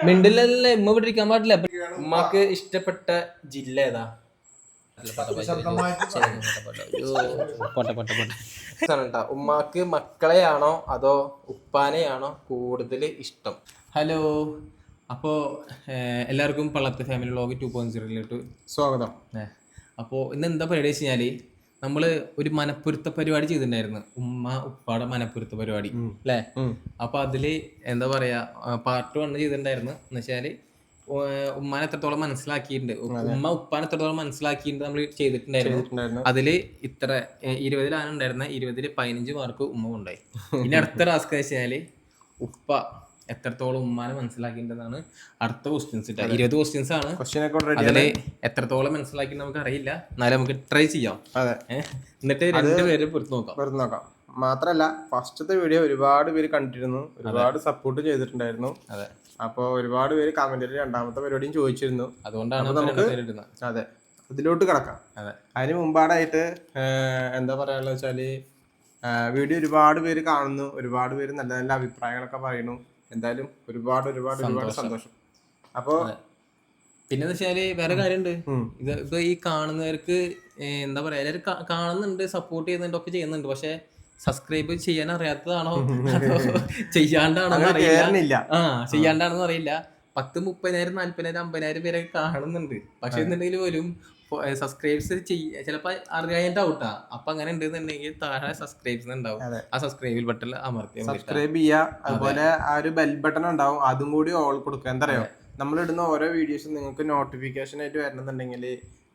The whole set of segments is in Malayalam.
മിണ്ടില്ലല്ലേ ഉമ്മ ഇവിടെ ഇരിക്കാൻ പാടില്ല. ഉമ്മക്ക് ഇഷ്ടപ്പെട്ട ജില്ല ഏതാ? ഉമ്മാക്ക് മക്കളെയാണോ അതോ ഉപ്പാനെയാണോ കൂടുതൽ ഇഷ്ടം? ഹലോ, അപ്പോൾ എല്ലാവർക്കും പള്ളത്ത് ഫാമിലി വ്ളോഗ് 2.0 സ്വാഗതം. അപ്പോൾ ഇന്ന് എന്താ പരിപാടി വെച്ച് കഴിഞ്ഞാൽ നമ്മൾ ഒരു മനപ്പൊരുത്ത പരിപാടി ചെയ്തിട്ടുണ്ടായിരുന്നു, ഉമ്മ ഉപ്പാടെ മനപ്പൊരുത്ത പരിപാടി അല്ലേ? അപ്പോൾ അതിൽ എന്താ പറയുക, പാർട്ട് 1 ചെയ്തിട്ടുണ്ടായിരുന്നു. എന്ന് വെച്ചാൽ ഉമ്മാനെ എത്രത്തോളം മനസ്സിലാക്കിയിട്ടുണ്ട്, ഉമ്മ ഉപ്പാനെ എത്രത്തോളം മനസ്സിലാക്കിയിട്ടുണ്ട് നമ്മൾ ചെയ്തിട്ടുണ്ടായിരുന്നു. അതില് ഇത്ര 20 ഉണ്ടായിരുന്ന 20 15 മാർക്ക് ഉമ്മ കൊണ്ടായി. ഇനി അടുത്ത ടാസ്ക് വെച്ചാല് ഉപ്പ എത്രത്തോളം ഉമ്മാനെ മനസ്സിലാക്കിയിട്ടുണ്ടെന്നാണ് അടുത്ത ക്വസ്റ്റ്യൻസ്. 20 ക്വസ്റ്റ്യൻസ് ആണ്. അതില് എത്രത്തോളം മനസ്സിലാക്കി നമുക്ക് അറിയില്ല, എന്നാലും നമുക്ക് ട്രൈ ചെയ്യാം. എന്നിട്ട് രണ്ടുപേരും പൊരുത്ത് നോക്കാം. മാത്രല്ല ഫസ്റ്റത്തെ വീഡിയോ ഒരുപാട് പേര് കണ്ടിരുന്നു, ഒരുപാട് സപ്പോർട്ട് ചെയ്തിട്ടുണ്ടായിരുന്നു. അതെ, അപ്പോൾ ഒരുപാട് പേര് കമന്റിൽ രണ്ടാമത്തെ പരിപാടിയും ചോദിച്ചിരുന്നു. അതുകൊണ്ടാണ് നമുക്ക് അതെ അതിലോട്ട് കിടക്കാം. അതിന് മുമ്പാടായിട്ട് എന്താ പറയാനുള്ള വെച്ചാല് വീഡിയോ ഒരുപാട് പേര് കാണുന്നു, ഒരുപാട് പേര് നല്ല നല്ല അഭിപ്രായങ്ങളൊക്കെ പറയുന്നു. എന്തായാലും ഒരുപാട് സന്തോഷം. അപ്പോ പിന്നെ വെച്ചാല് വേറെ കാര്യമുണ്ട്. ഇത് ഇപ്പൊ ഈ കാണുന്നവർക്ക് എന്താ പറയാ, എല്ലാവരും കാണുന്നുണ്ട്, സപ്പോർട്ട് ചെയ്യുന്നുണ്ട്, ഒക്കെ ചെയ്യുന്നുണ്ട്. പക്ഷെ സബ്സ്ക്രൈബ് ചെയ്യാൻ അറിയാത്തതാണോ അതോ ചെയ്യാണ്ടാണോ അറിയില്ല. ചെയ്യാണ്ടാണെന്ന് അറിയില്ല. 10 30,000 40,000 50,000 പേരെ കാണുന്നുണ്ട്. പക്ഷെ എന്നുണ്ടെങ്കിൽ പോലും സബ്സ്ക്രൈബ്സ് ചിലപ്പോ അറിയാനായിട്ടാവൂട്ടാ. അപ്പൊ അങ്ങനെ ഉണ്ടെന്നുണ്ടെങ്കിൽ താഴെ സബ്സ്ക്രൈബ്സ് ഉണ്ടാവും. ആ സബ്സ്ക്രൈബ് ബട്ടൺ അമർത്തി സബ്സ്ക്രൈബ് ചെയ്യുക. അതുപോലെ ആ ഒരു ബെൽ ബട്ടൺ ഉണ്ടാവും, അതും കൂടി ഓൾ കൊടുക്കുക. എന്താ പറയാ, നമ്മളിടുന്ന ഓരോ വീഡിയോസും നിങ്ങൾക്ക് നോട്ടിഫിക്കേഷൻ ആയിട്ട് വരണമെന്നുണ്ടെങ്കിൽ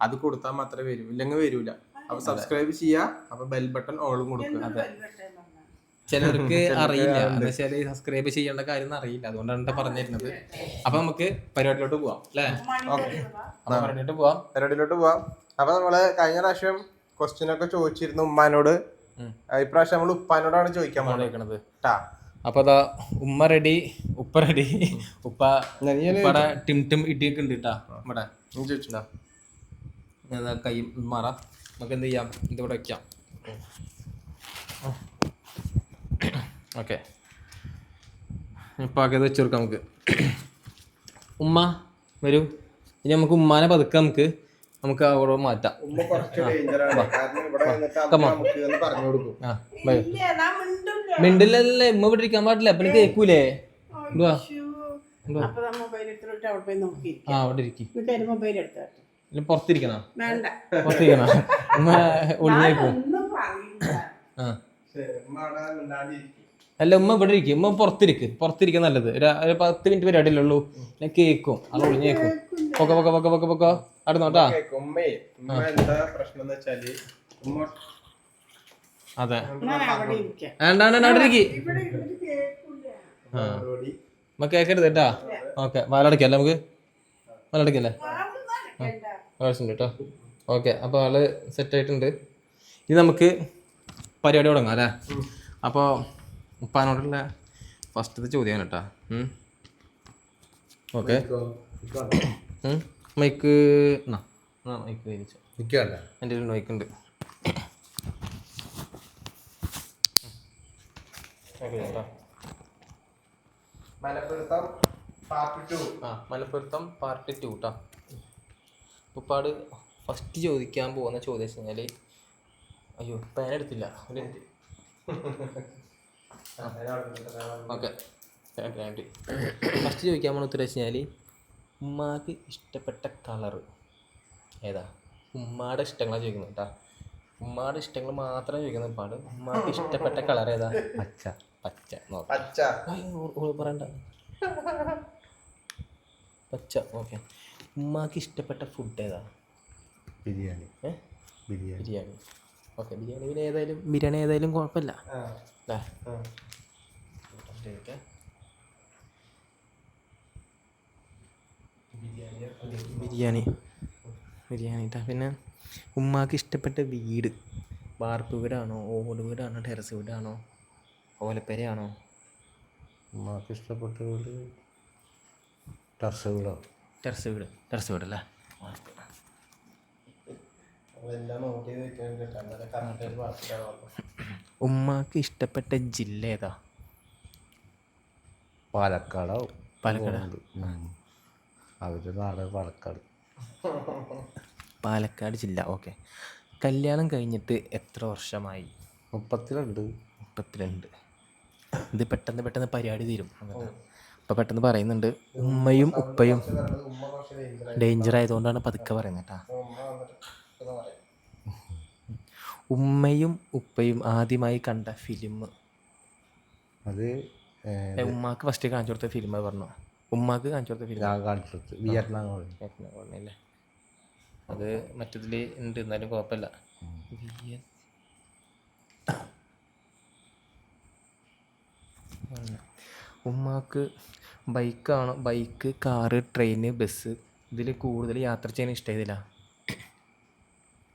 അത് കൊടുത്താൽ മാത്രമേ വരൂ, ഇല്ലെങ്കിൽ വരൂല. അപ്പൊ സബ്സ്ക്രൈബ് ചെയ്യുക, അപ്പൊ ബെൽ ബട്ടൺ ഓളും കൊടുക്കുക. അതെ, ചിലർക്ക് അറിയില്ല, എന്നുവെച്ചാല് സബ്സ്ക്രൈബ് ചെയ്യേണ്ട കാര്യം അറിയില്ല, അതുകൊണ്ടാണ് പറഞ്ഞിരുന്നത്. അപ്പൊ നമുക്ക് പരിപാടിയിലോട്ട് പോവാം അല്ലേ? പരിപാടിയിലോട്ട് പോവാം. അപ്പൊ നമ്മള് കഴിഞ്ഞ പ്രാവശ്യം ക്വസ്റ്റ്യൻ ഒക്കെ ചോദിച്ചിരുന്നു ഉമ്മാനോട്. ഇപ്രാവശ്യം നമ്മൾ ഉപ്പാനോടാണ് ചോദിക്കാൻ പോകുന്നത്. അപ്പൊ അതാ ഉമ്മ റെഡി, ഉപ്പ റെഡി. ഉപ്പടെ ടിം ഇടിയൊക്കെ ഉണ്ട് കേട്ടാ ഇവിടെ. ചോദിച്ചിട്ടുണ്ടോ? കൈ മാറ, നമുക്ക് എന്ത് ചെയ്യാം, ഇതിവിടെ വെക്കാം. ഓക്കെ, ഇപ്പൊ അത് വെച്ച് കൊടുക്കാം നമുക്ക്. ഉമ്മ വരൂ. ഇനി നമുക്ക് ഉമ്മാനെ പതുക്കെ നമുക്ക് അവിടെ മാറ്റാം. മിണ്ടില്ലല്ലേ ഉമ്മ ഇവിടെ ഇരിക്കാൻ പാടില്ല, അപ്പൊ കേക്കൂലേ? അവിടെ ഇരിക്കും. പുറത്തിരിക്കണോ? പുറത്തിരിക്കണോ? ഉമ്മ ഒളിഞ്ഞേക്കും. അല്ല, ഉമ്മ ഇവിടെ ഇരിക്കും, ഉമ്മ പുറത്തിരിക്കുക നല്ലത്. ഒരു 10 മിനിറ്റ് പരിപാടിയല്ലേ ഉള്ളൂ, ഞാൻ കേക്കും. അത് ഒളിഞ്ഞേക്കും. പൊക്കോ അടുന്നോട്ടാ. അതെ, അവിടെ ഉമ്മ കേക്കരുത് കേട്ടാ. ഓക്കെ, വാലടക്കല്ലേ നമുക്ക്? വാലടക്കല്ലേ? കേട്ടോ. ഓക്കെ, അപ്പൊ ആള് സെറ്റ് ആയിട്ടുണ്ട്. ഇനി നമുക്ക് പരിപാടി തുടങ്ങാം അല്ലേ? അപ്പോൾ ഉപ്പാനോടുള്ള ഫസ്റ്റത്തെ ചോദ്യം കേട്ടാ. ഓക്കെ, മൈക്ക് മൈക്ക് കഴിച്ചോ? എൻ്റെ ഒരു മൈക്ക് ഉണ്ട്. മലപ്പുറത്തം പാർട്ട് 2 കേട്ടോ. ഉപ്പാട് ഫസ്റ്റ് ചോദിക്കാൻ പോകുന്ന ചോദ്യം വെച്ച് കഴിഞ്ഞാൽ, അയ്യോ പേന എടുത്തില്ല. ഓക്കെ, ഫസ്റ്റ് ചോദിക്കാൻ പോകുന്ന ഉത്തരം വെച്ച് കഴിഞ്ഞാൽ, ഉമ്മാക്ക് ഇഷ്ടപ്പെട്ട കളറ് ഏതാ? ഉമ്മാടെ ഇഷ്ടങ്ങളാണ് ചോദിക്കുന്നത് കേട്ടോ. ഉമ്മാടെ ഇഷ്ടങ്ങൾ മാത്രം ചോദിക്കുന്നത് ഉപ്പാട്. ഉമ്മാക്ക് ഇഷ്ടപ്പെട്ട കളർ ഏതാ? പച്ച പറയണ്ട, പച്ച. ഓക്കെ, ഉമ്മാക്ക് ഇഷ്ടപ്പെട്ട ഫുഡ് ഏതാ? ബിരിയാണി. ഓക്കെ, ബിരിയാണി ഏതായാലും കുഴപ്പമില്ല അല്ലേ? ബിരിയാണി. പിന്നെ ഉമ്മാക്ക് ഇഷ്ടപ്പെട്ട വീട് വാർപ്പ് വീടാണോ, ഓട് വീടാണോ, ടെറസ് വീടാണോ, ഓലപ്പരയാണോ? ഉമ്മാക്ക് ഇഷ്ടപ്പെട്ട വീട് ടെറസ് വീടല്ലേ? ഉമ്മാക്ക് ഇഷ്ടപ്പെട്ട ജില്ല ഏതാ? പാലക്കാടോ പാലക്കാട്. അവരുടെ നാട് പാലക്കാട്. പാലക്കാട് ജില്ല. ഓക്കെ. കല്യാണം കഴിഞ്ഞിട്ട് എത്ര വർഷമായി? 32. 32. ഇത് പെട്ടെന്ന് പരിപാടി തീരും. അപ്പോൾ പെട്ടെന്ന് പറയുന്നുണ്ട്. ഉമ്മയും ഉപ്പയും ഡേഞ്ചർ ആയതുകൊണ്ടാണ് പതുക്കെ പറയുന്നത് കേട്ടാ. ഉമ്മയും ഉപ്പയും ആദ്യമായി കണ്ട ഫിലിം. അത് ഉമ്മാക്ക് ഫസ്റ്റ് കാണിച്ചു കൊടുത്ത ഫിലിം പറഞ്ഞു. ഉമ്മാക്ക് കാണിച്ചു കൊടുത്ത ഫിലിം ഞാൻ കാണിച്ചു വിയറ്റ്നാം പറഞ്ഞില്ലേ? അത് മറ്റതിൽ ഉണ്ട്, എന്നാലും കുഴപ്പമില്ല. ഉമ്മാക്ക് ബൈക്ക്, കാറ്, ട്രെയിന്, ബസ്, ഇതിൽ കൂടുതൽ യാത്ര ചെയ്യാൻ ഇഷ്ടമായതില്ല?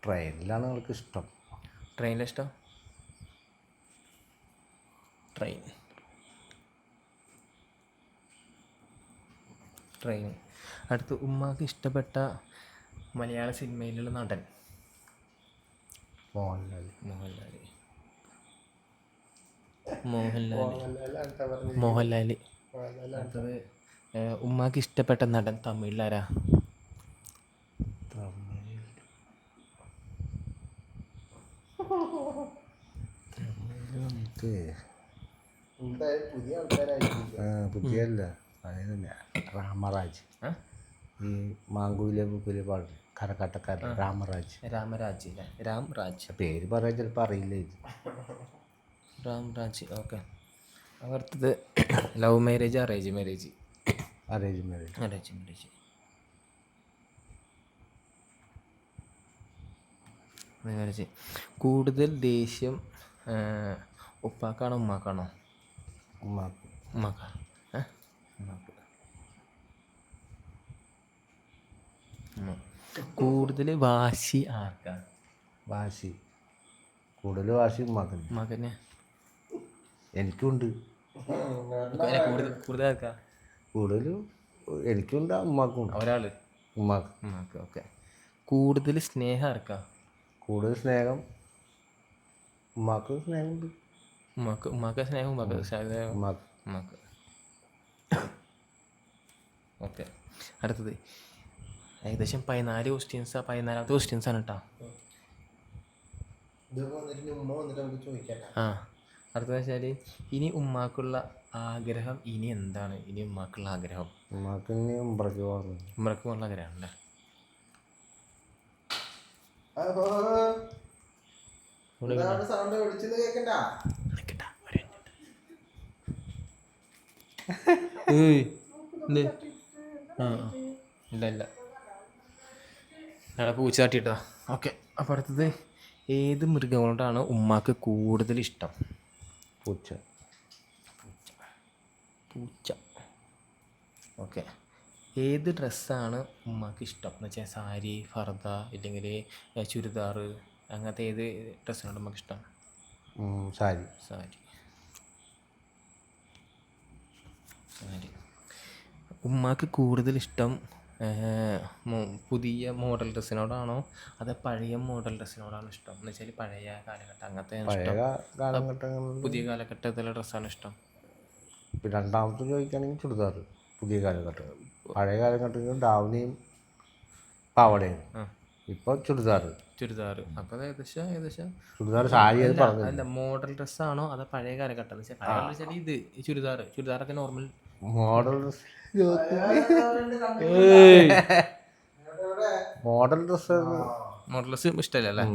ട്രെയിനിലാണ് അവൾക്ക് ഇഷ്ടം. ട്രെയിനിലിഷ്ടം? ട്രെയിൻ. അടുത്ത് ഉമ്മാക്ക് ഇഷ്ടപ്പെട്ട മലയാള സിനിമയിലുള്ള നടൻ? മോഹൻലാൽ. അടുത്തത് ഉമ്മാക്ക് ഇഷ്ടപ്പെട്ട നടൻ തമിഴിലാരാ? പുതിയല്ല രാമരാജ്. ഈ മാങ്കുവിലെ ബുക്കിലെ പാട്ട് കരക്കാട്ടക്കാരൻ രാമരാജ്. രാംരാജ് പേര് പറയാൻ ചിലപ്പോൾ അറിയില്ല ഇത്. രാംരാജ്. ഓക്കെ. അടുത്തത് love marriage, arrange marriage? Arrange marriage. കൂടുതൽ ദേഷ്യം ഉപ്പാക്കാണോ ഉമ്മാക്കാണോ? ഉമ്മാക്ക. കൂടുതൽ വാശി ആർക്കാ? കൂടുതൽ വാശി മകന്. എനിക്കുണ്ട്. കൂടുതൽ ആർക്കാ? കൂടുതലും എനിക്കുണ്ട്, ഉമ്മാക്കുണ്ട്. ഒരാള് ഉമ്മാക്ക്. ഓക്കെ. കൂടുതൽ സ്നേഹം ആർക്കാ? കൂടുതൽ സ്നേഹം ഉമ്മാക്ക്. സ്നേഹമുണ്ട് ഉമ്മാക്ക് സ്നേഹം. ഉമ്മാക്ക്. ഓക്കെ. അടുത്തത് ഏകദേശം 14 ക്വസ്റ്റ്യൻസാ. 14ാമത്തെ ക്വസ്റ്റ്യൻസാണ് കേട്ടോ. അടുത്തത് വെച്ചാൽ ഇനി ഉമ്മാക്കുള്ള ആഗ്രഹം ഇനി എന്താണ്? ഉമ്മാക്കുള്ള ആഗ്രഹം? ഉമ്മാക്ക് ഉംറയ്ക്ക് പോകാനുള്ള ആഗ്രഹം അല്ലേ? ഇല്ല പൂച്ച തട്ടിട്ടോ. ഓക്കെ. അപ്പോൾ അടുത്തത് ഏത് മൃഗങ്ങളോടാണ് ഉമ്മാക്ക് കൂടുതൽ ഇഷ്ടം? പൂച്ച. ഓക്കെ. ഏത് ഡ്രസ്സാണ് ഉമ്മാക്ക് ഇഷ്ടം? എന്ന് വെച്ചാൽ സാരി, ഫർദ, ഇല്ലെങ്കിൽ ചുരിദാർ, അങ്ങനത്തെ ഏത് ഡ്രസ്സിനോട് ഉമ്മക്ക് ഇഷ്ടം? സാരി. ഉമ്മാക്ക് കൂടുതൽ ഇഷ്ടം പുതിയ മോഡൽ ഡ്രസ്സിനോടാണോ അതോ പഴയ മോഡൽ ഡ്രസ്സിനോടാണോ ഇഷ്ടം? എന്ന് വെച്ചാൽ പഴയ കാലഘട്ടം അങ്ങനത്തെ പുതിയ കാലഘട്ടത്തിലെ ഡ്രസ്സാണ് ഇഷ്ടം? രണ്ടാമത്തെ ചോദിക്കുകയാണെങ്കിൽ ചുരിദാർ. പുതിയ കാലഘട്ടം. പഴയ കാലഘട്ടത്തിൽ ഡാവണിയും പാവടയും. ഇപ്പോൾ ചുരിദാർ. അപ്പോൾ ഏകദേശം ചുരിദാർ. സാരി അല്ല, മോഡൽ ഡ്രസ്സാണോ അതോ പഴയ കാലഘട്ടം? എന്ന് വെച്ചാൽ ഇത് ചുരിദാറൊക്കെ normal model dress. Model dress ഇഷ്ടമല്ല അല്ലേ?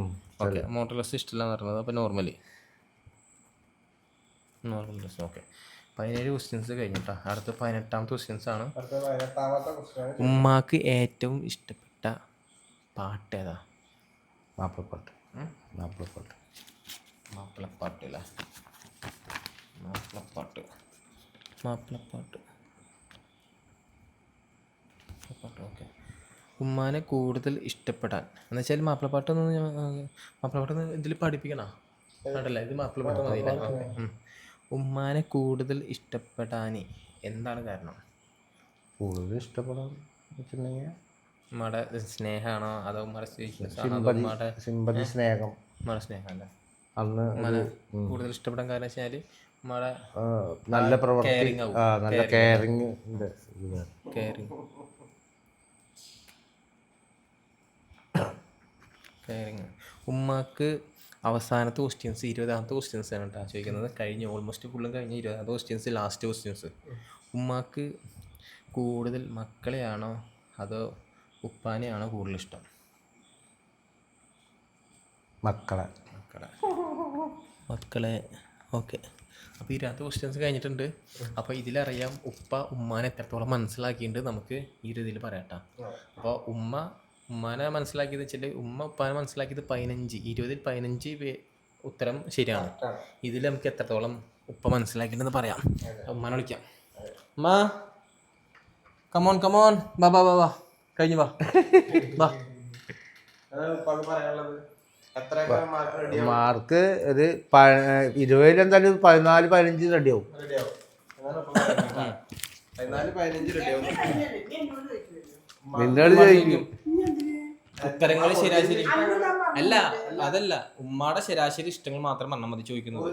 ഓക്കെ. മോഡൽ ഡ്രസ് ഇഷ്ടമല്ല പറഞ്ഞത്. അപ്പോൾ നോർമൽ ഡ്രസ്. ഓക്കെ. 17 ക്വസ്റ്റ്യൻസ് കഴിഞ്ഞിട്ടാ. അടുത്ത 18ാമത്തെ ക്വസ്റ്റ്യൻസ് ആണ്. ഉമ്മാക്ക് ഏറ്റവും ഇഷ്ടപ്പെട്ട പാട്ട് ഏതാ? മാപ്പിളപ്പാട്ട്. അല്ലേ? മാപ്പിളപ്പാട്ട്. ഓക്കെ. ഉമ്മാനെ കൂടുതൽ ഇഷ്ടപ്പെടാൻ എന്ന് വെച്ചാൽ മാപ്പിളപ്പാട്ടൊന്ന് ഇതിൽ പഠിപ്പിക്കണോ? അതല്ല, ഇത് മാപ്പിളപ്പാട്ട് മതിയില്ല. ഉമ്മാനെ കൂടുതൽ ഇഷ്ടപ്പെടാൻ എന്താണ് കാരണം? കൂടുതൽ ഇഷ്ടപ്പെടാൻ വെച്ചിട്ടുണ്ടെങ്കിൽ ഉമ്മയുടെ സ്നേഹമാണോ അതോ സിമ്പതി, സ്നേഹം. സ്നേഹം അല്ലേ? അന്ന് കൂടുതൽ ഇഷ്ടപ്പെടാൻ കാരണം വെച്ചാൽ ഉമ്മയുടെ നല്ല പ്രവർത്തി, caring ആവും. നല്ല കെയറിങ് കെയറിങ് ഉമ്മാക്ക് അവസാനത്തെ ക്വസ്റ്റ്യൻസ് 20ാമത്തെ ക്വസ്റ്റ്യൻസ് ആണ് കേട്ടോ ചോദിക്കുന്നത്. കഴിഞ്ഞ് ഓൾമോസ്റ്റ് ഫുള്ളും കഴിഞ്ഞ് 20ാമത്തെ ക്വസ്റ്റ്യൻസ്, ലാസ്റ്റ് ക്വസ്റ്റ്യൻസ്. ഉമ്മാക്ക് കൂടുതൽ മക്കളെയാണോ അതോ ഉപ്പാനെയാണോ കൂടുതൽ ഇഷ്ടം? മക്കളെ. മക്കളെ. ഓക്കെ. അപ്പോൾ ഈ രാത്രി ക്വസ്റ്റ്യൻസ് കഴിഞ്ഞിട്ടുണ്ട്. അപ്പോൾ ഇതിലറിയാം ഉപ്പ ഉമ്മാനെ എത്രത്തോളം മനസ്സിലാക്കിയിട്ടുണ്ട് നമുക്ക് ഈ ഒരു ഇതിൽ പറയാട്ടോ. അപ്പോൾ ഉമ്മാനെ മനസ്സിലാക്കിയത് വെച്ചാൽ ഉമ്മ ഉപ്പാനെ മനസ്സിലാക്കിയത് 15, 20ൽ 15 ഉത്തരം ശരിയാണ്. ഇതിൽ നമുക്ക് എത്രത്തോളം ഉപ്പ മനസ്സിലാക്കിയിട്ടുണ്ടെന്ന് പറയാം. ഉമ്മാനെ വിളിക്കാം. ഉമ്മ കമോൺ കമോൺ, ബാ ബാ ബാ ബാ, കഴിഞ്ഞു വാ ബാ. മാർക്ക് ഒരു 20 എന്തായാലും 14, 15 റെഡിയാവും. 14, 15 റെഡിയാവും. നിങ്ങൾ ചോദിക്കും ഉത്തരങ്ങൾ ശരാശരി അല്ല, അതല്ല, ഉമ്മാടെ ശരാശരി ഇഷ്ടങ്ങൾ മാത്രം പറഞ്ഞാൽ മതി ചോദിക്കുന്നത്.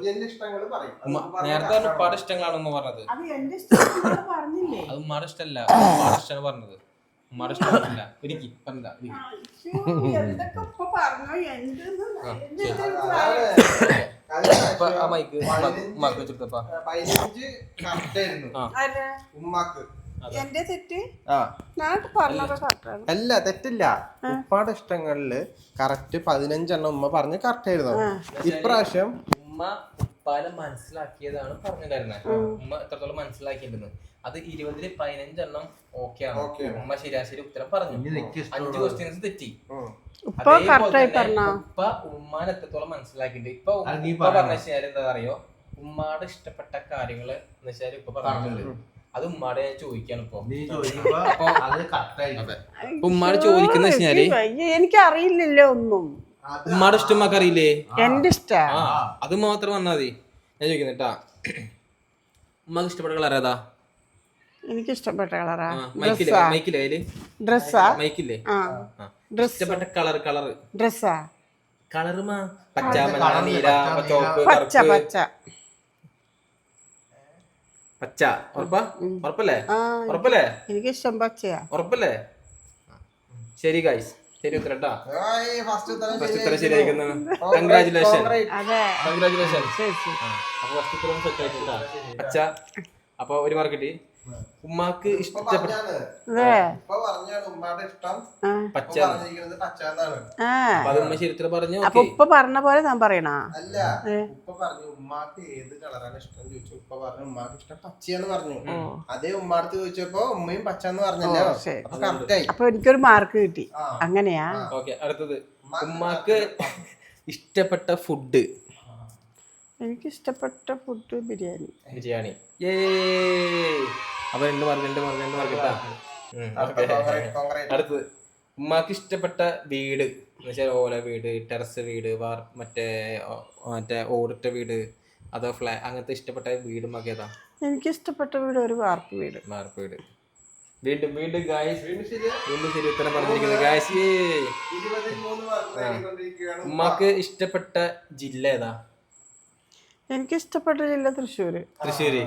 നേരത്തെ ഉപ്പാടെ ഇഷ്ടങ്ങളാണ് ഉമ്മ പറഞ്ഞത്. അത് ഉമ്മാടെ ഇഷ്ടമല്ല, ഉമ്മാടെ ഇഷ്ടമാണ് പറഞ്ഞത്. ഉമ്മാടെ ഇഷ്ടമല്ല. ഒരിക്കൽ പറഞ്ഞ മൈക്ക് ഉമ്മാക്ക് വെച്ചെടുത്തപ്പാ അല്ല, തെറ്റില്ല. ഉപ്പാടെ ഇഷ്ടങ്ങളില് കറക്റ്റ് 15 ഉമ്മ പറഞ്ഞ് കറക്റ്റ് ആയിരുന്നു. ഇപ്രാവശ്യം ഉമ്മ ഉപ്പാനെ മനസ്സിലാക്കിയതാണ് പറഞ്ഞിട്ടുണ്ടായിരുന്നത്. ഉമ്മ എത്രത്തോളം മനസ്സിലാക്കിയിട്ടുണ്ടെന്ന്. അത് 20ൽ 15 ഓക്കെ ആണ്. ഉമ്മ ശരാശരി ഉത്തരം പറഞ്ഞു. 5 ക്വസ്റ്റ്യൻസ് തെറ്റി. ഉപ്പ ഉമ്മാനെ എത്രത്തോളം മനസ്സിലാക്കിയിട്ടുണ്ട്. ഇപ്പൊ ഉപ്പ പറഞ്ഞ ശരി എന്താ അറിയോ, ഉമ്മാടെ ഇഷ്ടപ്പെട്ട കാര്യങ്ങള് എന്ന് വെച്ചാൽ ഉപ്പ പറഞ്ഞിട്ടുണ്ട്. അത് ഉമ്മാടെ ഞാൻ ചോദിക്കാണ് ഇപ്പൊ. ഉമ്മാട് ചോദിക്കുന്ന വെച്ചാല് എനിക്ക് അറിയില്ലല്ലോ ഒന്നും. ഉമ്മാടെ ഇഷ്ടം ഉമ്മക്ക് അറിയില്ലേ? എന്റെ ഇഷ്ടം അത് മാത്രം പറഞ്ഞാൽ മതി. ഞാൻ ചോദിക്കുന്നേട്ടാ, ഉമ്മക്ക് ഇഷ്ടപ്പെട്ട കളർ ഏതാ? എനിക്ക് ഇഷ്ടപ്പെട്ട കളറാ മൈക്കില്ലേ? ഡ്രസ്സാ? മൈക്കില്ലേ? ഇഷ്ടപ്പെട്ട കളർ ഡ്രസ്സാ? കളറുമാ പച്ച, മഞ്ഞ, നീല, ചോപ്പ്, പച്ച. പച്ച പച്ച. ഉറപ്പല്ലേ? ഉറപ്പല്ലേ? എനിക്ക് ഇഷ്ടം പച്ചയാ. ഉറപ്പല്ലേ? ശരി ഗൈസ്, ശരി ഉത്തരം കേട്ടോ. ഫസ്റ്റ് ഉത്തരം ശരിയായിരിക്കുന്നു. കൺഗ്രാചുലേഷൻ. കൺഗ്രാചുലേഷൻ. അപ്പൊ ഫസ്റ്റ് ഉത്തരം സെറ്റ് ആയിട്ടാ പച്ച. അപ്പൊ ഒരു മാർക്ക് കിട്ടി. ഉമ്മാക്ക് ഇഷ്ടപ്പെട്ട പച്ച. അത് ഉമ്മ ശരിത്തിൽ പറഞ്ഞു. അപ്പൊ ഉപ്പ പറഞ്ഞ പോലെ ഞാൻ പറയണ? അല്ല, ഉപ്പ പറഞ്ഞു ഉമ്മാക്ക് ഏത് കളറാണ് ഇഷ്ടം ചോദിച്ചു. ഉപ്പ പറഞ്ഞു ഉമ്മാക്ക് ഇഷ്ടം പച്ചയാന്ന് പറഞ്ഞു. അതേ ഉമ്മാടുത്ത് ചോദിച്ചപ്പോ ഉമ്മയും പച്ചന്ന് പറഞ്ഞല്ലോ. അപ്പൊ എനിക്കൊരു മാർക്ക് കിട്ടി. അങ്ങനെയാ? ഓക്കെ. അടുത്തത് ഉമ്മാക്ക് ഇഷ്ടപ്പെട്ട ഫുഡ്. എനിക്ക് ഇഷ്ടപ്പെട്ട ഫുഡ് ബിരിയാണി. ബിരിയാണി. അപ്പൊ 2 മാർക്ക്. അടുത്തത് ഉമ്മാക്ക് ഇഷ്ടപ്പെട്ട വീട് എന്ന് വെച്ചാൽ ഓല വീട്, ടെറസ് വീട്, മറ്റേ ഓടിട്ട വീട്, അതോ അങ്ങനത്തെ ഇഷ്ടപ്പെട്ട വീട് ഉമ്മാക്ക് ഏതാ? എനിക്ക് ഇഷ്ടപ്പെട്ട വീട് ഒരു വാർപ്പ് വീട്. വാർപ്പ് വീട്. വീണ്ടും ഗായ്സ്, വീണ്ടും ശരി ഉത്തരം പറഞ്ഞിരിക്കുന്നത് ഗായ്സ്. ഉമ്മാക്ക് ഇഷ്ടപ്പെട്ട ജില്ല ഏതാ? എനിക്ക് ഇഷ്ടപ്പെട്ട ജില്ല തൃശ്ശൂര്. തൃശ്ശൂര്.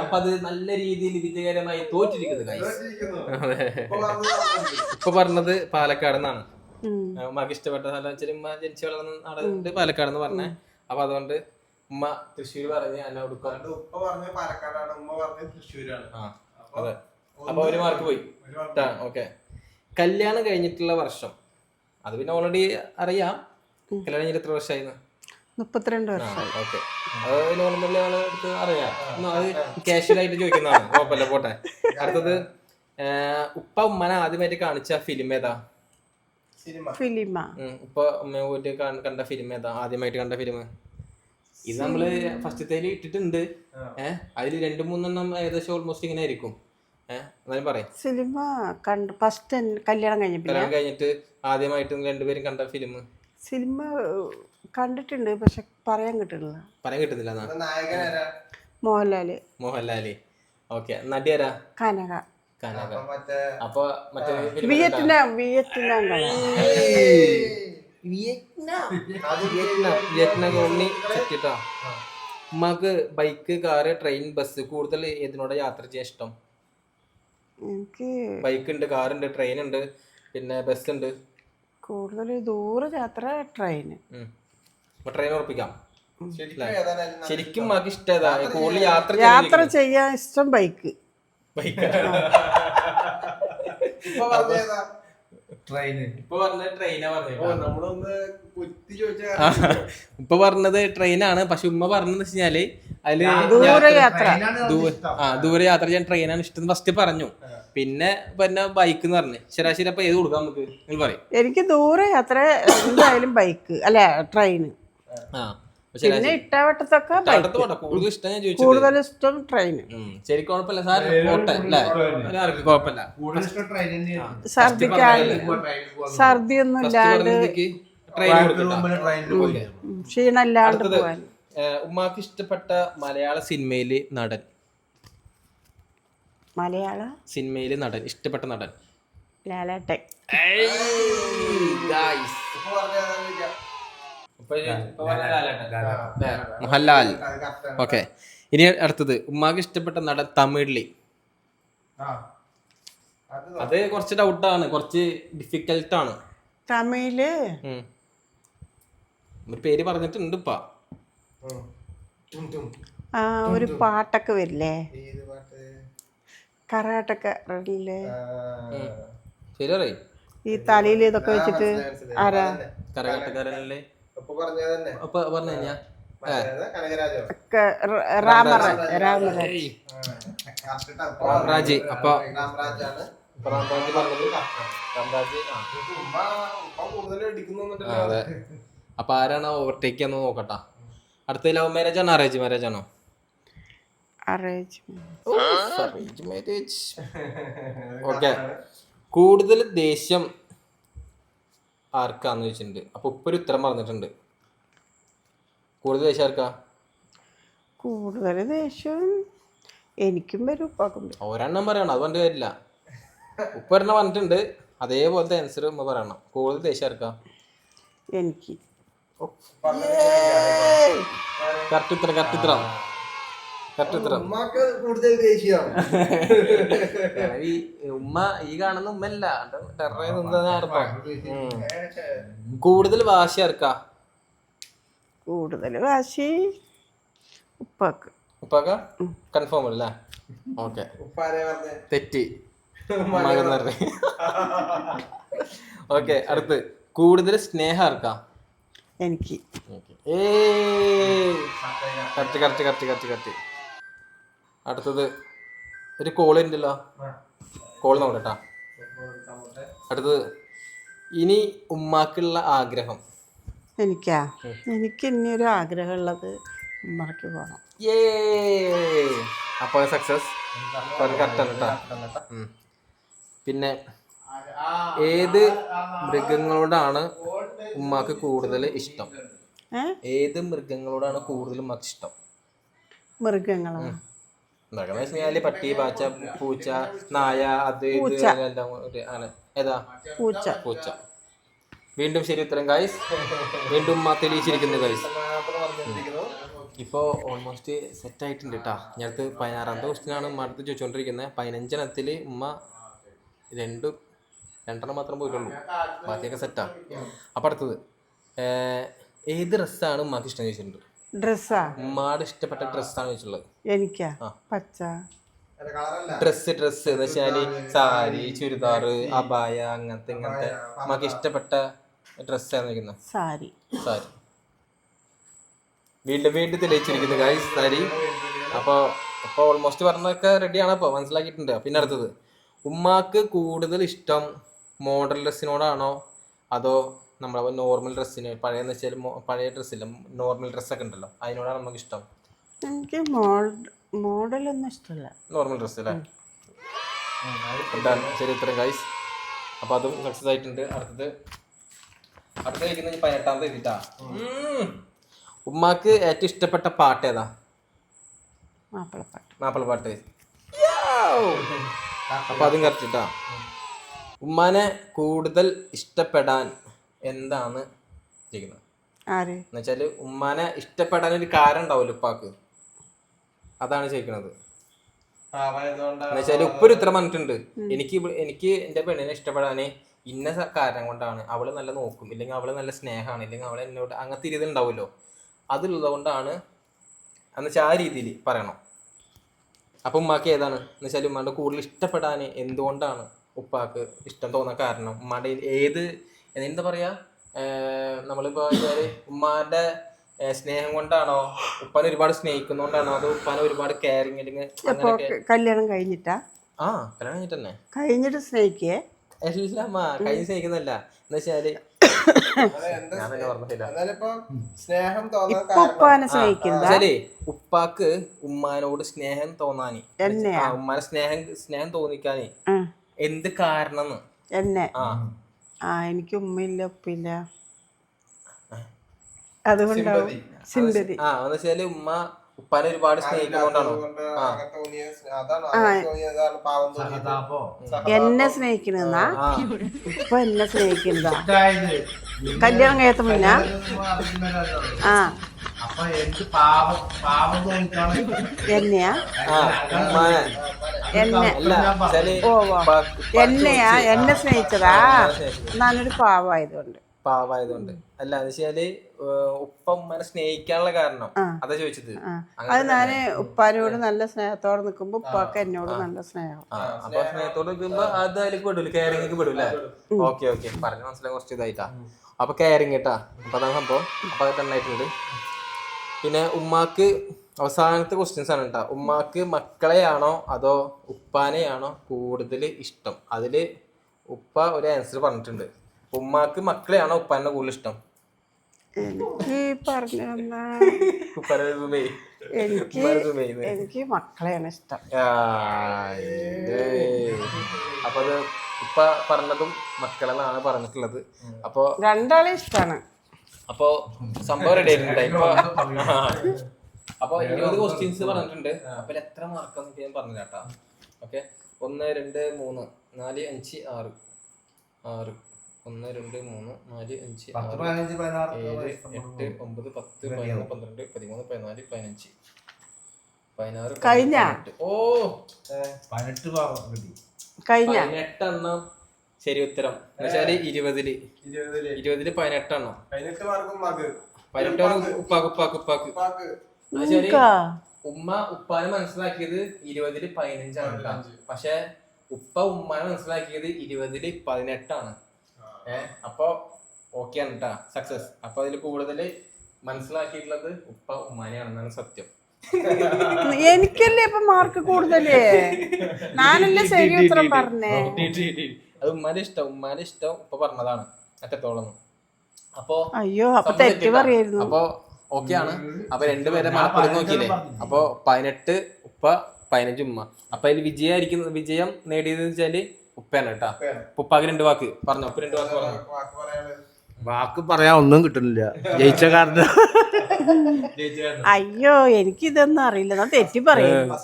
അപ്പൊ അത് നല്ല രീതിയിൽ വിജയകരമായി തോറ്റിരിക്കുന്നു ഗൈസ്. ഇപ്പൊ പറഞ്ഞത് പാലക്കാട് എന്നാണ്. ഉമ്മക്ക് ഇഷ്ടപ്പെട്ട സ്ഥലം ഉമ്മ ജനിച്ചു വളർന്ന നാടുണ്ട് പാലക്കാട് എന്ന് പറഞ്ഞേ. അപ്പൊ അതുകൊണ്ട് ഉമ്മ തൃശ്ശൂർ പറഞ്ഞ് എന്നെ കൊടുക്കാൻ. ഉപ്പ പറഞ്ഞ പാലക്കാടാണ്, ഉമ്മ പറഞ്ഞ തൃശ്ശൂരാണ്. അതെ. അപ്പൊ 1 മാർക്ക് പോയി. ഓക്കെ. കല്യാണം കഴിഞ്ഞിട്ടുള്ള വർഷം, അത് പിന്നെ ഓൾറെഡി അറിയാം. കല്യാണം കഴിഞ്ഞിട്ട് എത്ര വർഷമായിരുന്നു? 32 വർഷം. ഓക്കെ. അത് നോർമലി ആളെടുത്ത് അറിയാം. അത് കാഷ്വൽ ആയിട്ട് ചോദിക്കുന്നതാണ്. കുഴപ്പമില്ല, പോട്ടെ. അടുത്തത് ഉപ്പ ഉമ്മനെ ആദ്യമായിട്ട് കാണിച്ച ഫിലിം ഏതാ? ഫിലിമ. ഉപ്പ ഉമ്മയെ പോയിട്ട് കണ്ട ഫിലിം ഏതാ? ആദ്യമായിട്ട് കണ്ട ഫിലിം ഇത് നമ്മള് ഫസ്റ്റത്തേല് ഇട്ടിട്ടുണ്ട്. അതിൽ 2-3 ഏകദേശം ഓൾമോസ്റ്റ് ഇങ്ങനെ ആയിരിക്കും. എന്നാലും പറയാം. സിനിമ ഫസ്റ്റ് കല്യാണം കഴിഞ്ഞിട്ട് ആദ്യമായിട്ട് 2 പേരും കണ്ട ഫിലിം. സിനിമ കണ്ടിട്ടുണ്ട്, പക്ഷെ പറയാൻ കിട്ടുന്നില്ല. മോഹൻലാല്. ഓക്കെ. നടിയാരാ? കനക. അപ്പൊ മറ്റേ വിയറ്റ്നാം കോളനി ചുറ്റിട്ടാ. ഉമ്മാക്ക് ബൈക്ക്, കാറ്, ട്രെയിൻ, ബസ് കൂടുതൽ ഏതിനോട് യാത്ര ചെയ്യാൻ ഇഷ്ടം? എനിക്ക് ബൈക്ക് ഉണ്ട്, കാറുണ്ട്, ട്രെയിൻ ഉണ്ട്, പിന്നെ ബസ് ഉണ്ട്. കൂടുതൽ ദൂര യാത്ര ട്രെയിന്. അപ്പൊ ട്രെയിൻ ഉറപ്പിക്കാം. ശരിക്കും ഉമ്മാക്ക് ഇഷ്ടം ഏതാ? കൂടുതൽ യാത്ര യാത്ര ചെയ്യാൻ ഇഷ്ടം ബൈക്ക്. ബൈക്ക്. ട്രെയിന് ഇപ്പൊ പറഞ്ഞത് ട്രെയിനാ പറഞ്ഞത്. നമ്മളൊന്ന് കുത്തി ചോദിച്ചാൽ ഇപ്പൊ പറഞ്ഞത് ട്രെയിനാണ്. പക്ഷെ ഉമ്മ പറഞ്ഞെന്ന് വെച്ചാല് അതില് ദൂരയാത്ര. ദൂരെ യാത്ര ചെയ്യാൻ ട്രെയിനാണ് ഇഷ്ടം ഫസ്റ്റ് പറഞ്ഞു. പിന്നെ ബൈക്ക് എന്ന് പറഞ്ഞു. ശരാശരി അപ്പൊ ഏത് കൊടുക്കാം നമുക്ക്? നിങ്ങൾ പറയും. എനിക്ക് ദൂര യാത്ര എന്തായാലും ബൈക്ക് അല്ല ട്രെയിന്. പിന്നെ ഇട്ടാവട്ടത്തൊക്കെ കൂടുതൽ ഇഷ്ടം ഞാൻ ചോദിച്ചത്. കൂടുതൽ ഇഷ്ടം ട്രെയിന്. ശരി, കുഴപ്പമില്ല സാർ, പോട്ടെ അല്ലേ? ഒരാൾക്ക് കുഴപ്പമില്ല. ഛർദിയൊന്നും ഇല്ലാണ്ട് ക്ഷീണമില്ലാണ്ട് പോവാൻ. ഉമ്മാക്ക് ഇഷ്ടപ്പെട്ട മലയാള സിനിമയില് നടൻ? മലയാള സിനിമയില് നടൻ, ഇഷ്ടപ്പെട്ട നടൻ? ലാലേട്ടൻ. മോഹൻലാൽ. ഓക്കെ, ഇനി അടുത്തത് ഉമ്മാക്ക് ഇഷ്ടപ്പെട്ട നടൻ തമിഴില്? അത് കുറച്ച് ഡൗട്ടാണ്, കുറച്ച് ഡിഫിക്കൽട്ട് ആണ്. തമിഴില് ഒരു പേര് പറഞ്ഞിട്ടുണ്ട് ഇപ്പ. ഒരു പാട്ടൊക്കെ വരില്ലേ, കറാട്ടക്കാരല്ലേ, ശരി പറയും. ഈ തലയിൽ ഇതൊക്കെ വെച്ചിട്ട് ആരാ? കരകാട്ടക്കാരനല്ലേ? പറഞ്ഞു കഴിഞ്ഞാ രാംരാജ്. അപ്പൊ അതെ. അപ്പൊ ആരാണ് ഓവർടേക്ക് ചെയ്യാന്ന് നോക്കട്ടാ. അടുത്ത ലവ് മാരേജ് ആണോ അറേഞ്ച് മാരേജ് ആണോ? Arrange marriage. ഓക്കെ, കൂടുതൽ ദേഷ്യം ആർക്കാന്ന് ചോദിച്ചിട്ടുണ്ട്. അപ്പൊ ഇപ്പൊ ഒരു ഉത്തരം പറഞ്ഞിട്ടുണ്ട്. കൂടുതൽ ദേഷ്യം ആർക്കാ? കൂടുതൽ ദേഷ്യം എനിക്കും വരും ഉപ്പാക്കും വരും. ഒരെണ്ണം പറയണം, അത് പറഞ്ഞിട്ട് കാര്യമില്ല. ഉപ്പ ഒരെണ്ണം പറഞ്ഞിട്ടുണ്ട്, അതേപോലത്തെ ആൻസർ ഉമ്മ പറയണം. കൂടുതൽ ദേഷ്യം ആർക്കാ? എനിക്ക്. കറക്റ്റ് ഉത്തരം, കറക്റ്റ് ഉത്തരം, കറക്റ്റ് ഉത്തരം. കൂടുതൽ ദേഷ്യം ഉമ്മ ഈ കാണുന്ന ഉമ്മല്ല, കൂടുതൽ വാശി ആർക്കാ? കൂടുതൽ വാശി ഉപ്പാക്ക്. ഉപ്പാക്ക? കൺഫേം അല്ലേ? ഓക്കെ, തെറ്റി. ഓക്കെ, അടുത്ത് കൂടുതൽ സ്നേഹം ആർക്കാ? എനിക്ക്. Correct correct correct correct correct. അടുത്തത് ഒരു കോള് ഉണ്ടല്ലോ, കോള് നോക്കട്ടാ. അടുത്തത് ഇനി ഉമ്മാക്കുള്ള ആഗ്രഹം? എനിക്കാ? എനിക്ക് ഇനിയൊരു ആഗ്രഹം ഉള്ളത് ഉമ്മറയ്ക്ക് പോകണം. അപ്പൊ സക്സസ്. കറക്റ്റാണ് കേട്ടോ. പിന്നെ ഏത് മൃഗങ്ങളോടാണ് ഉമ്മാക്ക് കൂടുതൽ ഇഷ്ടം? ഏത് മൃഗങ്ങളോടാണ് കൂടുതൽ ഉമ്മാക്ക് ഇഷ്ടം? മൃഗങ്ങളോ? മൃഗം എന്ന് വെച്ചാല് പട്ടി, പാച്ച, പൂച്ച, നായ, അത് ഇത് എല്ലാം ആണ്. ഏതാ? പൂച്ച. പൂച്ച. വീണ്ടും ശരി ഉത്തരം ഗൈസ്. വീണ്ടും ഉമ്മ തെളിയിച്ചിരിക്കുന്നു ഗൈസ്. ഇപ്പോ ഓൾമോസ്റ്റ് സെറ്റ് ആയിട്ടുണ്ട് കേട്ടാ. ഞാൻ അടുത്ത് 16ാമത്തെ ക്വസ്റ്റ്യനാണ് ഉമ്മ അടുത്ത് ചോദിച്ചുകൊണ്ടിരിക്കുന്നത്. 15 ഉമ്മ രണ്ടെണ്ണം മാത്രം പോയിട്ടുള്ളൂ, ബാക്കിയൊക്കെ സെറ്റാ. അപ്പൊ അടുത്തത് ഏത് ഡ്രസ്സാണ് ഉമ്മാക്ക് ഇഷ്ടം ചോദിച്ചിട്ടുണ്ട്? ഡ്രസ്സാ? ഉമ്മാടെ ഇഷ്ടപ്പെട്ട ഡ്രസ്സാണ് ചോദിച്ചിട്ടുള്ളത്. എനിക്കാ പച്ച. ഡ്രസ്സ് എന്ന് വെച്ചാല് സാരി, ചുരിദാറ്, അബായ, അങ്ങനത്തെ ഉമ്മാക്ക് ഇഷ്ടപ്പെട്ട ഡ്രസ്സാണ് ചോദിക്കുന്നത്. സാരി. സാരി. വീണ്ടും തെളിയിച്ചിരിക്കുന്നു ഗൈസ്, സാരി. അപ്പൊ ഓൾമോസ്റ്റ് പറഞ്ഞൊക്കെ റെഡിയാണ്. അപ്പൊ മനസ്സിലാക്കിയിട്ടുണ്ട്. പിന്നെ അടുത്തത് ഉമ്മാക്ക് കൂടുതൽ ഇഷ്ടം മോഡൽ ഡ്രസ്സിനോടാണോ അതോ നമ്മളെ നോർമൽ ഡ്രസ്സിന്? പഴയെന്ന് വെച്ചാൽ പഴയ ഡ്രസ്സില്ല, നോർമൽ ഡ്രസ്സൊക്കെ ഉണ്ടല്ലോ, അതിനോടാണ് നമുക്ക് ഇഷ്ടം? എനിക്ക് മോഡലൊന്നും ഇഷ്ടമല്ല, നോർമൽ ഡ്രസ്സ് അല്ലേ? ശരി ഉത്തരം ഗൈസ്. അപ്പൊ അതും സക്സസ് ആയിട്ടുണ്ട്. അടുത്ത കഴിക്കുന്ന 18ാമത്തെ എഴുതിട്ടാ. ഉമ്മാക്ക് ഏറ്റവും ഇഷ്ടപ്പെട്ട പാട്ട് ഏതാ? മാപ്പിളപ്പാട്ട്. അപ്പൊ അതും കറക്റ്റാ. ഉമ്മാനെ കൂടുതൽ ഇഷ്ടപ്പെടാൻ എന്താണ് ചെയ്യുന്നത്. ആര് എന്നുവെച്ചാല് ഉമ്മാനെ ഇഷ്ടപ്പെടാനൊരു കാരണം ഉണ്ടാവുമല്ലോ ഉപ്പാക്ക്, അതാണ് ചോദിക്കണത്. എന്നുവെച്ചാല് ഉപ്പൊരു ഉത്തരം പറഞ്ഞിട്ടുണ്ട്, എനിക്ക് എന്റെ പെണ്ണിനെ ഇഷ്ടപ്പെടാന് ഇന്ന കാരണം കൊണ്ടാണ്, അവള് നല്ല നോക്കും, ഇല്ലെങ്കിൽ അവള് നല്ല സ്നേഹമാണ്, ഇല്ലെങ്കിൽ അവളെ എന്നോട് അങ്ങനത്തെ രീതി ഉണ്ടാവുമല്ലോ, അതുള്ളത് കൊണ്ടാണ് എന്നുവെച്ചാൽ ആ രീതിയിൽ പറയണം. അപ്പൊ ഉമ്മാക്ക് ഏതാണ് എന്ന് വെച്ചാൽ ഉമ്മാന്റെ കൂടുതൽ ഇഷ്ടപ്പെടാന് എന്തുകൊണ്ടാണ് ഉപ്പാക്ക് ഇഷ്ടം തോന്നാൻ കാരണം, ഉമ്മാന്റെ ഏത് എന്താ പറയാ, നമ്മളിപ്പോ ഉമ്മാന്റെ സ്നേഹം കൊണ്ടാണോ, ഉപ്പാനെ ഒരുപാട് സ്നേഹിക്കുന്നോണ്ടാണോ, അതോ ഉപ്പാനെ ഒരുപാട് കെയറിങ് അല്ലെങ്കിൽ അങ്ങനെയൊക്കെ? കല്യാണം കഴിഞ്ഞിട്ടാ? ആ കല്യാണം കഴിഞ്ഞിട്ട് തന്നെ. കഴിഞ്ഞിട്ട് സ്നേഹിക്കേ? എല്ലാം കഴിഞ്ഞ് സ്നേഹിക്കുന്നല്ല എന്ന് വെച്ചാല് ഞാൻ തന്നെ ഓർമ്മയില്ല. സ്നേഹം ഉപ്പാനെ സ്നേഹിക്കുന്നതാ? ഉപ്പാക്ക് ഉമ്മാനോട് സ്നേഹം തോന്നാന്, ഉമ്മാനെ സ്നേഹം തോന്നിക്കാന് എന്ത് കാരണം? എന്നെ എനിക്ക് ഉമ്മയില്ല ഉപ്പില്ല, അതുകൊണ്ടാവും സിമ്പതി. എന്ന് വെച്ചാല് ഉമ്മ ഉപ്പാനെ ഒരുപാട് സ്നേഹിക്കുന്നോണ്ടാണോ? എന്നെ സ്നേഹിക്കുന്നതാ? ഉപ്പ എന്നെ സ്നേഹിക്കുന്നതാ? കല്യാണം കഴിയാത്ത മുന്നേ? എന്നെയാ? എന്നെ സ്നേഹിച്ചതാ? ഞാനൊരു പാവായതുകൊണ്ട് അല്ല എന്ന് വെച്ചാല് ഉപ്പ ഉമ്മനെ സ്നേഹിക്കാനുള്ള കാരണം അതാ ചോദിച്ചത്. അത് ഞാന് ഉപ്പാനോട് നല്ല സ്നേഹത്തോടെ നിക്കുമ്പോ ഉപ്പാക്ക് എന്നോട് നല്ല സ്നേഹം. അപ്പൊ സ്നേഹത്തോടെ നിൽക്കുമ്പോ അത് അതിലേക്ക് പെടൂല, കെയറിംഗ് പെടൂല്ലേ? ഓക്കെ പറഞ്ഞ മനസ്സിലായി, കുറച്ച് ഇതായിട്ടാ. അപ്പൊ കെയറിംഗ് കേട്ടാ, അപ്പൊ അതാണ് സംഭവം. അപ്പൊ അത് തന്നായിട്ടുണ്ട്. പിന്നെ ഉമ്മാക്ക് അവസാനത്തെ ക്വസ്റ്റ്യൻസ് ആണ് കേട്ടാ. ഉമ്മാക്ക് മക്കളെയാണോ അതോ ഉപ്പാനെയാണോ കൂടുതൽ ഇഷ്ടം? അതില് ഉപ്പ ഒരു ആൻസർ പറഞ്ഞിട്ടുണ്ട്. ഉമ്മാക്ക് മക്കളെയാണോ ഉപ്പാനെ കൂടുതൽ ഇഷ്ടം? എനിക്ക് മക്കളെയാണ് ഇഷ്ടം. അപ്പൊ അത് ഉപ്പ പറഞ്ഞതും മക്കളെന്നാണ് പറഞ്ഞിട്ടുള്ളത്. അപ്പൊ രണ്ടാളെ ഇഷ്ടമാണ്. അപ്പൊ സംഭവം റെഡി ആയിട്ടുണ്ട്. അപ്പൊ 20 ക്വസ്റ്റ്യൻസ് പറഞ്ഞിട്ടുണ്ട്. അപ്പൊ എത്ര മാർക്കാന്ന് ഞാൻ പറഞ്ഞു കേട്ടാ. ഓക്കെ, 1 2 3 4 5 6 1 2 3 4 5 6 7 8 9 10 11 12 13 14 15 16 കഴിഞ്ഞ 18 എണ്ണം ശരി ഉത്തരം. എന്നുവെച്ചാല് 20 18 എണ്ണം. 18 ഉപ്പാക്ക്. ഉമ്മ ഉപ്പാനെ മനസ്സിലാക്കിയത് 20 15 ആണ്. പക്ഷെ ഉപ്പ ഉമ്മാനെ മനസ്സിലാക്കിയത് 20 18 അപ്പൊ ഓക്കെ ആണ് കേട്ടാ, സക്സസ്. അപ്പൊ അതിൽ കൂടുതൽ മനസ്സിലാക്കിയിട്ടുള്ളത് ഉപ്പ ഉമ്മാനെയാണെന്നാണ് സത്യം. എനിക്കല്ലേ ഇപ്പൊ മാർക്ക് കൂടുതലേ, ഞാനല്ലേ ശരി ഉത്തരം പറഞ്ഞേ. അത് ഉമ്മാന്റെ ഇഷ്ടം ഉപ്പ പറഞ്ഞതാണ് അറ്റത്തോളം. അപ്പൊ അയ്യോ, അപ്പൊ തെറ്റ് പറയായിരുന്നു. അപ്പൊ ഓക്കെ ആണ്. അപ്പൊ രണ്ടുപേരെ മലപ്പുറം നോക്കിയില്ലേ? അപ്പൊ 18 ഉപ്പ 15 ഉമ്മ. അപ്പൊ അതിൽ വിജയം നേടിയത് വെച്ചാല് ഉപ്പയാണ് കേട്ടാ. ഉപ്പാക്ക് 2 വാക്ക് പറഞ്ഞു. ഉപ്പ 2 വാക്ക് പറഞ്ഞു. വാക്ക് പറയാൻ ഒന്നും കിട്ടുന്നില്ല, ജയിച്ച കാരണം. അയ്യോ, എനിക്കിതൊന്നും അറിയില്ല, ഞാൻ തെറ്റി പറയുന്നു.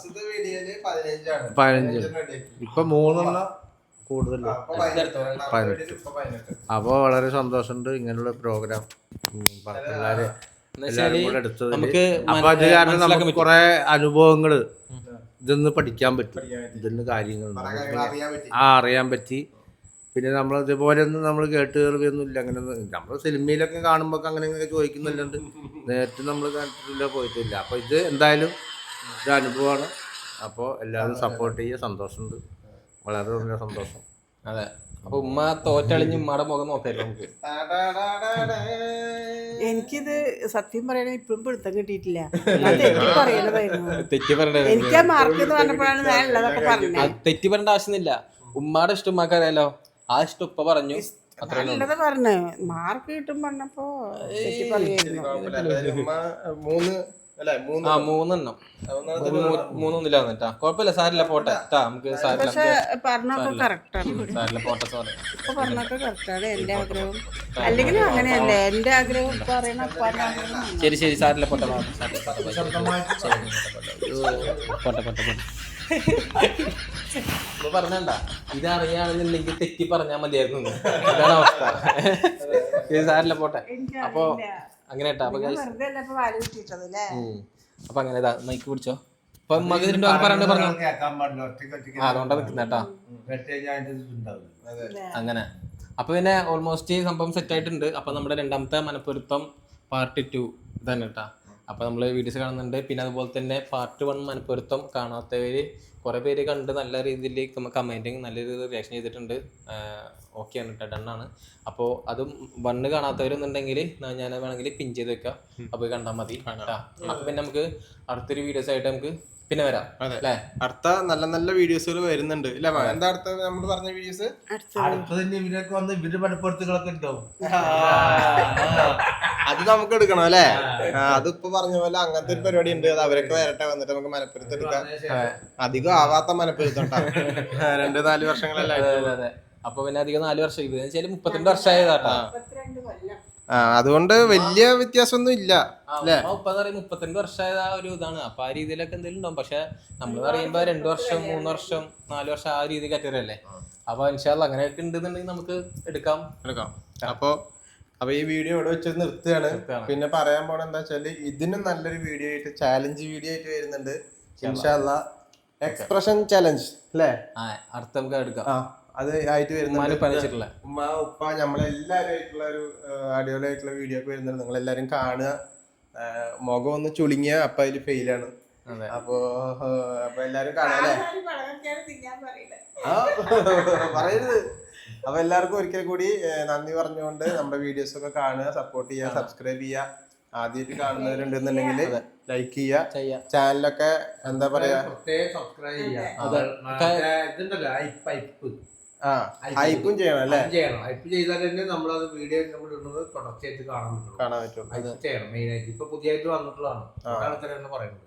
15 ഇപ്പൊ 3 കൂടുതൽ 18. അപ്പൊ വളരെ സന്തോഷമുണ്ട് ഇങ്ങനെയുള്ള പ്രോഗ്രാം പിള്ളേരെ എല്ലാവരും കൂടെ എടുത്തത്. അപ്പൊ അത് കാരണം നമുക്ക് കുറെ അനുഭവങ്ങൾ ഇതൊന്ന് പഠിക്കാൻ പറ്റും, ഇതിന്ന് കാര്യങ്ങൾ അറിയാൻ പറ്റി. പിന്നെ നമ്മൾ ഇതുപോലെ ഒന്നും നമ്മൾ കേട്ടുകേൾവിയൊന്നും ഇല്ല. അങ്ങനെ നമ്മൾ സിനിമയിലൊക്കെ കാണുമ്പോൾ അങ്ങനെ ചോദിക്കുന്നില്ലുണ്ട്, നേരിട്ട് നമ്മൾ കണ്ടിട്ടില്ല, പോയിട്ടില്ല. അപ്പോൾ ഇത് എന്തായാലും ഒരു അനുഭവമാണ്. അപ്പോൾ എല്ലാവരും സപ്പോർട്ട് ചെയ്യുക. സന്തോഷമുണ്ട്, വളരെ വളരെ സന്തോഷം. അതെ, അപ്പൊ ഉമ്മ തോറ്റളിഞ്ഞ് ഉമ്മയുടെ മുഖം നോക്കായിരുന്നു നമുക്ക്. എനിക്കിത് സത്യം പറയണ ഇപ്പഴും പിടുത്തം കിട്ടിയിട്ടില്ല, തെറ്റി പറയണതായിരുന്നു. തെറ്റി പറയണ്ട, എനിക്ക് ആ മാർക്ക് എന്ന് പറഞ്ഞപ്പോഴാണ് ഞാൻ ഉള്ളതൊക്കെ പറഞ്ഞത്. തെറ്റി പറയേണ്ട ആവശ്യമൊന്നുമില്ല. ഉമ്മയുടെ ഇഷ്ടം ഉമ്മാക്ക് അറിയാലോ, ആ ഇഷ്ടം ഉപ്പ പറഞ്ഞു, നല്ലത് പറഞ്ഞു. മാർക്ക് കിട്ടും പറഞ്ഞപ്പോ തെറ്റി പറയായിരുന്നു. 3 മൂന്നൊന്നില്ല വന്നിട്ടാ. കുഴപ്പമില്ല, സാരില്ല, പോട്ടെ നമുക്ക്. പക്ഷെ പറഞ്ഞൊക്കെ കറക്റ്റാണ്, സാരില്ല, പോട്ടെ, സോറി. ഇപ്പൊ പറഞ്ഞൊക്കെ കറക്റ്റാണ്. എന്റെ ആഗ്രഹം അല്ലെങ്കിലും അങ്ങനെയല്ലേ, എന്റെ ആഗ്രഹം പറയണ ശരി സാരില്ല, പോട്ടെ പോട്ടെ. പറഞ്ഞണ്ട ഇതറിയാണെന്നുണ്ടെങ്കിൽ തെറ്റി പറഞ്ഞാൽ മതിയായിരുന്നു. ഇതാണ് അവസ്ഥ. സാരല്ല പോട്ടെ. അപ്പൊ അങ്ങനെ കേട്ടാ. അപ്പൊ അപ്പൊ അങ്ങനെ മൈക്ക് പിടിച്ചോ. അപ്പൊ പറയാണ്ട് പറഞ്ഞോ. അതുകൊണ്ടാ നിക്കുന്നേട്ടാ. അങ്ങനെ അപ്പൊ പിന്നെ ഓൾമോസ്റ്റ് സംഭവം സെറ്റ് ആയിട്ടുണ്ട്. അപ്പൊ നമ്മുടെ രണ്ടാമത്തെ മനപ്പൊരുത്തം പാർട്ട് 2 തന്നെ കേട്ടാ. അപ്പൊ നമ്മള് വീഡിയോസ് കാണുന്നുണ്ട്. പിന്നെ അതുപോലെ തന്നെ പാർട്ട് 1 മനപ്പൊരുത്തം കാണാത്തവര് കുറെ പേര് കണ്ട് നല്ല രീതിയിൽ കമന്റിങ് നല്ല രീതിയിൽ റിയാക്ഷൻ ചെയ്തിട്ടുണ്ട്. ഓക്കെയാണ് കേട്ടോ, ഡണ്ണാണ്. അപ്പോൾ അതും 1 കാണാത്തവരെന്നുണ്ടെങ്കിൽ ഞാൻ വേണമെങ്കിൽ പിൻ ചെയ്ത് വെക്കാം. അപ്പോൾ കണ്ടാൽ മതി കേട്ടാ. അപ്പൊ പിന്നെ നമുക്ക് അടുത്തൊരു വീഡിയോസ് ആയിട്ട് നമുക്ക് പിന്നെ വരാം അല്ലേ. അടുത്ത നല്ല നല്ല വീഡിയോസുകൾ വരുന്നുണ്ട് അല്ലേ? എന്താ അടുത്ത നമ്മൾ പറഞ്ഞ വീഡിയോസ്? ഇവരൊക്കെ വന്ന് ഇവര് മലപ്പുറത്തുകളൊക്കെ ഉണ്ടാവും. അത് നമുക്ക് എടുക്കണം അല്ലേ? അതിപ്പോ പറഞ്ഞ പോലെ അങ്ങനത്തെ ഒരു പരിപാടി ഉണ്ട്. അത് അവരൊക്കെ വരട്ടെ, വന്നിട്ട് നമുക്ക് മനപ്പൊരുത്തം എടുക്കാം. അധികം ആവാത്ത മനപ്പൊരുത്തം 2-4 വർഷങ്ങളല്ലേ. അപ്പൊ പിന്നെ അധികം 4 വർഷം ഇത് 32 വർഷമായതാട്ടാ. അതുകൊണ്ട് വലിയ വ്യത്യാസമൊന്നും ഇല്ല. 32 വർഷമായത് ആ ഒരു ഇതാണ്. അപ്പൊ ആ രീതിയിലൊക്കെ എന്തെങ്കിലും ഉണ്ടാവും. പക്ഷെ നമ്മൾ പറയുമ്പോ 2 വർഷം 3 വർഷം 4 വർഷം ആ രീതി കാറ്റഗറിയല്ലേ. അപ്പൊ ഇൻഷാല്ലാ അങ്ങനെയൊക്കെ ഉണ്ടെന്നുണ്ടെങ്കിൽ നമുക്ക് എടുക്കാം. അപ്പൊ ഈ വീഡിയോ ഇവിടെ വെച്ച് നിർത്തുകയാണ്. പിന്നെ പറയാൻ പോണ എന്താ വെച്ചാല് ഇതിനും നല്ലൊരു വീഡിയോ ആയിട്ട് ചാലഞ്ച് വീഡിയോ ആയിട്ട് വരുന്നുണ്ട് ഇൻഷാല്ലാ. എക്സ്പ്രഷൻ ചാലഞ്ച് അല്ലേ? അടുത്ത നമുക്ക് എടുക്കാം. അത് ആയിട്ട് വരുന്നുണ്ട്. ഉമ്മ ഉപ്പ നമ്മളെല്ലാരും ആയിട്ടുള്ള ഒരു അടിപൊളിയായിട്ടുള്ള വീഡിയോ ഒക്കെ വരുന്നുണ്ട്. നിങ്ങൾ എല്ലാരും കാണുക. മുഖം ഒന്ന് ചുളുങ്ങിയ അപ്പൊ അതില് ഫെയിലാണ്. അപ്പൊ എല്ലാരും കാണാല്ലേ? പറയരുത്. അപ്പൊ എല്ലാവർക്കും ഒരിക്കൽ കൂടി നന്ദി പറഞ്ഞുകൊണ്ട് നമ്മുടെ വീഡിയോസ് ഒക്കെ കാണുക, സപ്പോർട്ട് ചെയ്യുക, സബ്സ്ക്രൈബ് ചെയ്യുക. ആദ്യമായിട്ട് കാണുന്നവരുണ്ടെന്നുണ്ടെങ്കിൽ ലൈക്ക് ചെയ്യുക. ചാനലൊക്കെ എന്താ പറയാ, ഹൈപ്പും ചെയ്യണം അല്ലേ? ഹൈപ്പ് ചെയ്താൽ തന്നെ നമ്മളത് വീഡിയോ നമ്മൾ ഇടുന്നത് തുടർച്ചയായിട്ട് കാണാൻ പറ്റുള്ളൂ. ചെയ്യണം മെയിനായിട്ട്. ഇപ്പൊ പുതിയതായിട്ട് വന്നിട്ടുള്ളതാണ് പറയുന്നത്.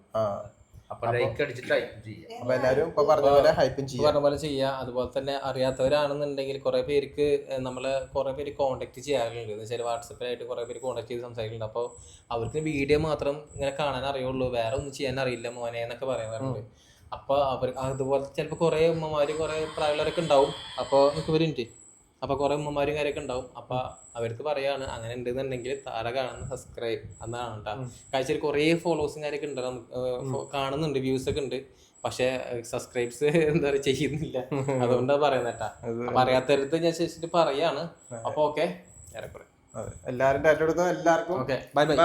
അപ്പൊ ലൈക്ക് അടിച്ചിട്ട് ഹൈപ്പ് ചെയ്യാം. അപ്പൊ എല്ലാരും ഇപ്പൊ പറഞ്ഞ പോലെ ഹൈപ്പും പറഞ്ഞ പോലെ ചെയ്യാം. അതുപോലെ തന്നെ അറിയാത്തവരാണെന്നുണ്ടെങ്കിൽ കുറെ പേർക്ക് നമ്മളെ കുറെ പേര് കോൺടാക്ട് ചെയ്യാറുണ്ട്. എന്ന് വെച്ചാൽ വാട്സപ്പിലായിട്ട് കുറെ പേര് കോൺടാക്ട് ചെയ്ത് സംസാരിക്കുന്നുണ്ട്. അപ്പോൾ അവർക്ക് വീഡിയോ മാത്രം ഇങ്ങനെ കാണാൻ അറിയുള്ളൂ, വേറെ ഒന്നും ചെയ്യാൻ അറിയില്ല മോനെ എന്നൊക്കെ പറയാറുണ്ട്. അപ്പൊ അവർ അതുപോലെ ചിലപ്പോൾ കുറെ ഉമ്മമാരും കുറെ പ്രായമുള്ളവരൊക്കെ ഉണ്ടാവും. അപ്പോൾ നമുക്ക് വരുന്നുണ്ട്. അപ്പൊ കുറെ ഉമ്മമാരും കാര്യമൊക്കെ ഉണ്ടാവും. അപ്പൊ അവർക്ക് പറയാണ് അങ്ങനെ ഉണ്ടെന്നുണ്ടെങ്കിൽ താഴെ കാണുന്ന സബ്സ്ക്രൈബ് എന്നാണ് കേട്ടോ. കാഴ്ചയിൽ കുറെ ഫോളോവേഴ്സും കാര്യമൊക്കെ ഉണ്ട്, കാണുന്നുണ്ട്, വ്യൂസ് ഒക്കെ ഉണ്ട്. പക്ഷെ സബ്സ്ക്രൈബ്സ് എന്താ പറയുക ചെയ്യുന്നില്ല. അതുകൊണ്ടാണ് പറയുന്നത് കേട്ടാ. അപ്പൊ അറിയാത്തവരടുത്ത് ഞാൻ ശരിച്ചിട്ട് പറയാണ്. അപ്പൊ ഓക്കെ, ഏറെക്കുറെ എല്ലാരും എല്ലാവർക്കും ഓക്കെ, ബൈ ബൈ.